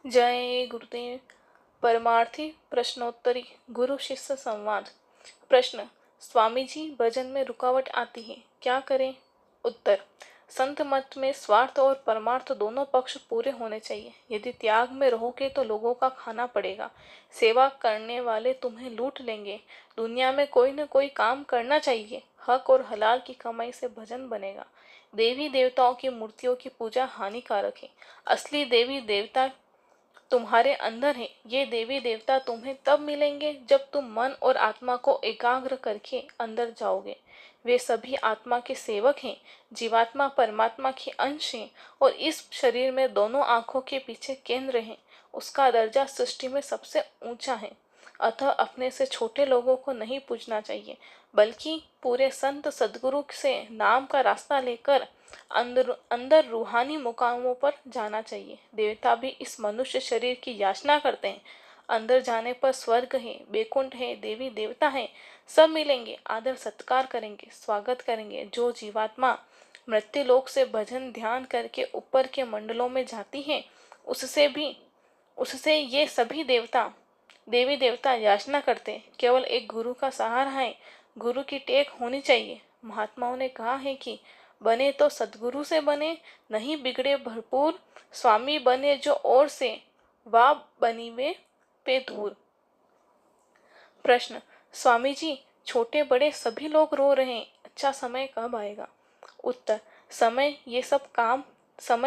जय गुरुदेव। परमार्थी प्रश्नोत्तरी गुरु शिष्य संवाद। प्रश्न, स्वामी जी भजन में रुकावट आती है, क्या करें? उत्तर, संत मत में स्वार्थ और परमार्थ दोनों पक्ष पूरे होने चाहिए। यदि त्याग में रहोगे तो लोगों का खाना पड़ेगा, सेवा करने वाले तुम्हें लूट लेंगे। दुनिया में कोई न कोई काम करना चाहिए, हक और हलाल की कमाई से भजन बनेगा। देवी देवताओं की मूर्तियों की पूजा हानिकारक है। असली देवी देवता तुम्हारे अंदर है। ये देवी देवता तुम्हें तब मिलेंगे जब तुम मन और आत्मा को एकाग्र करके अंदर जाओगे। वे सभी आत्मा के सेवक हैं। जीवात्मा परमात्मा की अंश है और इस शरीर में दोनों आंखों के पीछे केंद्र है। उसका दर्जा सृष्टि में सबसे ऊंचा है। अतः अपने से छोटे लोगों को नहीं पूजना चाहिए, बल्कि पूरे संत सदगुरु से नाम का रास्ता लेकर अंदर अंदर रूहानी मुकामों पर जाना चाहिए। देवता भी इस मनुष्य शरीर की याचना करते हैं। अंदर जाने पर स्वर्ग है, बैकुंठ है, देवी देवता है, सब मिलेंगे, आदर सत्कार करेंगे, स्वागत करेंगे। जो जीवात्मा मृत्यु लोक से भजन ध्यान करके ऊपर के मंडलों में जाती है, उससे ये सभी देवी देवता याचना करते हैं। केवल एक गुरु का सहारा है, गुरु की टेक होनी चाहिए। महात्माओं ने कहा है कि बने तो सदगुरु से बने, नहीं बिगड़े भरपूर। स्वामी बने जो और से, वाह बनीवे पे दूर। प्रश्न, स्वामी जी छोटे बड़े सभी लोग रो रहे हैं, अच्छा समय कब आएगा? उत्तर, समय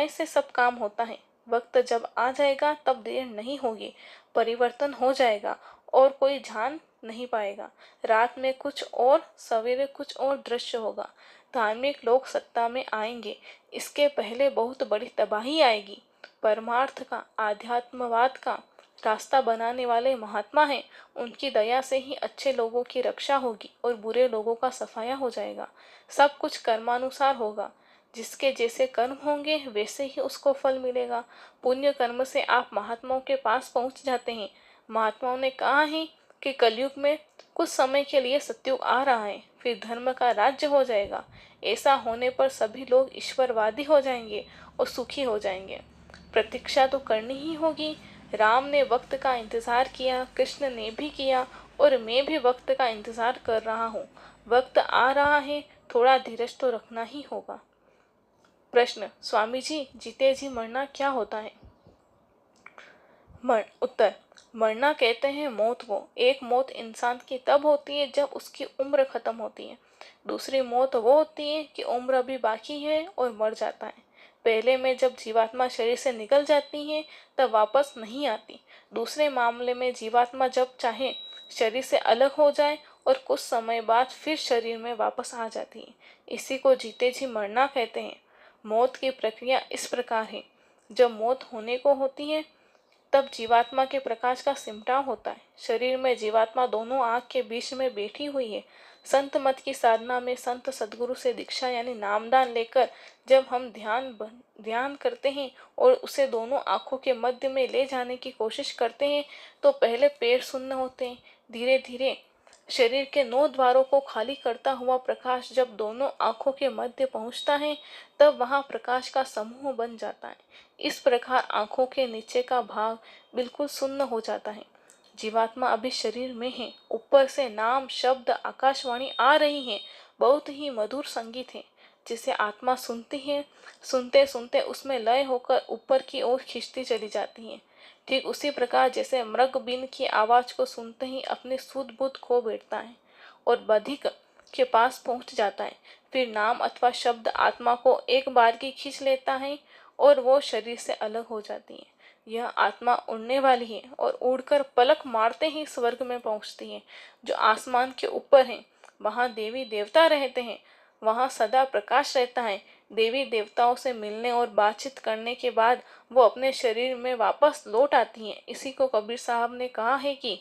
से सब काम होता है। वक्त जब आ जाएगा तब देर नहीं होगी, परिवर्तन हो जाएगा और कोई जान नहीं पाएगा। रात में कुछ और, सवेरे कुछ और दृश्य होगा। धार्मिक लोग सत्ता में आएंगे, इसके पहले बहुत बड़ी तबाही आएगी। परमार्थ का, आध्यात्मवाद का रास्ता बनाने वाले महात्मा हैं, उनकी दया से ही अच्छे लोगों की रक्षा होगी और बुरे लोगों का सफाया हो जाएगा। सब कुछ कर्मानुसार होगा। जिसके जैसे कर्म होंगे वैसे ही उसको फल मिलेगा। पुण्य कर्म से आप महात्माओं के पास पहुंच जाते हैं। महात्माओं ने कहा है कि कलयुग में कुछ समय के लिए सत्युग आ रहा है, फिर धर्म का राज्य हो जाएगा। ऐसा होने पर सभी लोग ईश्वरवादी हो जाएंगे और सुखी हो जाएंगे। प्रतीक्षा तो करनी ही होगी। राम ने वक्त का इंतजार किया, कृष्ण ने भी किया और मैं भी वक्त का इंतजार कर रहा हूँ। वक्त आ रहा है, थोड़ा धीरज तो रखना ही होगा। प्रश्न, स्वामी जी जीते जी मरना क्या होता है? उत्तर, मरना कहते हैं मौत को। एक मौत इंसान की तब होती है जब उसकी उम्र खत्म होती है। दूसरी मौत वो होती है कि उम्र अभी बाकी है और मर जाता है। पहले में जब जीवात्मा शरीर से निकल जाती है तब वापस नहीं आती। दूसरे मामले में जीवात्मा जब चाहे शरीर से अलग हो जाए और कुछ समय बाद फिर शरीर में वापस आ जाती है। इसी को जीते जी मरना कहते हैं। मौत की प्रक्रिया इस प्रकार है। जब मौत होने को होती है तब जीवात्मा के प्रकाश का सिमटाव होता है। शरीर में जीवात्मा दोनों आँख के बीच में बैठी हुई है। संत मत की साधना में संत सदगुरु से दीक्षा यानी नामदान लेकर जब हम ध्यान करते हैं और उसे दोनों आँखों के मध्य में ले जाने की कोशिश करते हैं तो पहले पैर सुन्न होते हैं। धीरे धीरे शरीर के 9 द्वारों को खाली करता हुआ प्रकाश जब दोनों आँखों के मध्य पहुँचता है तब वहाँ प्रकाश का समूह बन जाता है। इस प्रकार आँखों के नीचे का भाग बिल्कुल सुन्न हो जाता है। जीवात्मा अभी शरीर में है। ऊपर से नाम शब्द आकाशवाणी आ रही है। बहुत ही मधुर संगीत है जिसे आत्मा सुनती है। सुनते सुनते उसमें लय होकर ऊपर की ओर खींचती चली जाती है। ठीक उसी प्रकार जैसे मृग बीन की आवाज को सुनते ही अपने सुध बुध खो बैठता है और बधिक के पास पहुंच जाता है। फिर नाम अथवा शब्द आत्मा को एक बार की खींच लेता है और वो शरीर से अलग हो जाती है। यह आत्मा उड़ने वाली है और उड़कर पलक मारते ही स्वर्ग में पहुंचती है जो आसमान के ऊपर है। वहां देवी देवता रहते हैं, वहां सदा प्रकाश रहता है। देवी देवताओं से मिलने और बातचीत करने के बाद वो अपने शरीर में वापस लौट आती हैं। इसी को कबीर साहब ने कहा है कि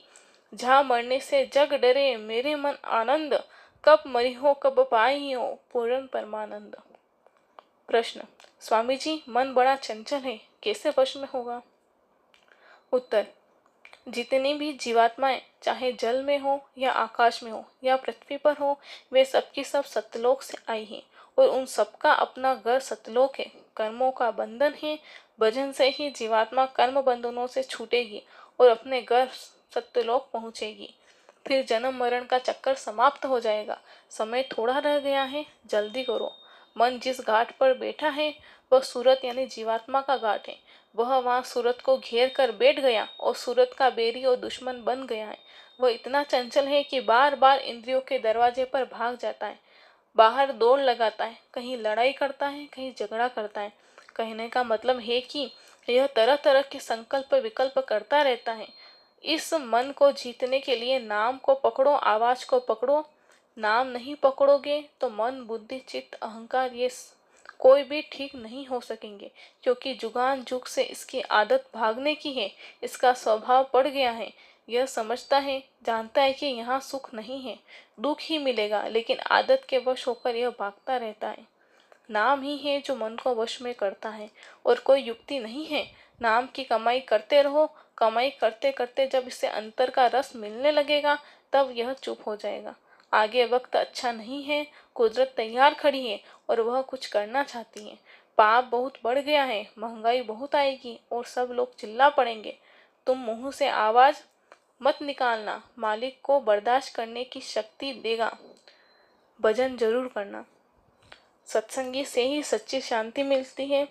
जहाँ मरने से जग डरे मेरे मन आनंद, कब मरी हो कब पाई हो पूर्ण परमानंद। प्रश्न, स्वामी जी मन बड़ा चंचल है, कैसे वश में होगा? उत्तर, जितनी भी जीवात्माएं चाहे जल में हो या आकाश में हो या पृथ्वी पर हो, वे सबकी सब सतलोक से आई हैं और उन सबका अपना घर सतलोक है। कर्मों का बंधन है। भजन से ही जीवात्मा कर्म बंधनों से छूटेगी और अपने घर सत्यलोक पहुंचेगी। फिर जन्म मरण का चक्कर समाप्त हो जाएगा। समय थोड़ा रह गया है, जल्दी करो। मन जिस घाट पर बैठा है वह सूरत यानी जीवात्मा का घाट है। वह वहां सूरत को घेर कर बैठ गया और सूरत का बैरी और दुश्मन बन गया है। वह इतना चंचल है कि बार बार इंद्रियों के दरवाजे पर भाग जाता है, बाहर दौड़ लगाता है, कहीं लड़ाई करता है, कहीं झगड़ा करता है। कहने का मतलब है कि यह तरह तरह के संकल्प विकल्प करता रहता है। इस मन को जीतने के लिए नाम को पकड़ो, आवाज को पकड़ो। नाम नहीं पकड़ोगे तो मन बुद्धि चित्त अहंकार ये कोई भी ठीक नहीं हो सकेंगे, क्योंकि जुगान जुग से इसकी आदत भागने की है। इसका स्वभाव पड़ गया है। यह समझता है, जानता है कि यहाँ सुख नहीं है, दुख ही मिलेगा, लेकिन आदत के वश होकर यह भागता रहता है। नाम ही है जो मन को वश में करता है और कोई युक्ति नहीं है। नाम की कमाई करते रहो। कमाई करते करते जब इसे अंतर का रस मिलने लगेगा तब यह चुप हो जाएगा। आगे वक्त अच्छा नहीं है, कुदरत तैयार खड़ी है और वह कुछ करना चाहती है। पाप बहुत बढ़ गया है, महंगाई बहुत आएगी और सब लोग चिल्ला पड़ेंगे। तुम मुंह से आवाज मत निकालना, मालिक को बर्दाश्त करने की शक्ति देगा। भजन जरूर करना। सत्संगी से ही सच्ची शांति मिलती है।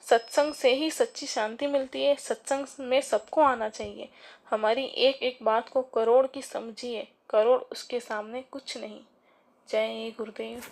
सत्संग से ही सच्ची शांति मिलती है। सत्संग में सबको आना चाहिए। हमारी एक एक बात को करोड़ की समझिए, करोड़ उसके सामने कुछ नहीं। जय गुरुदेव।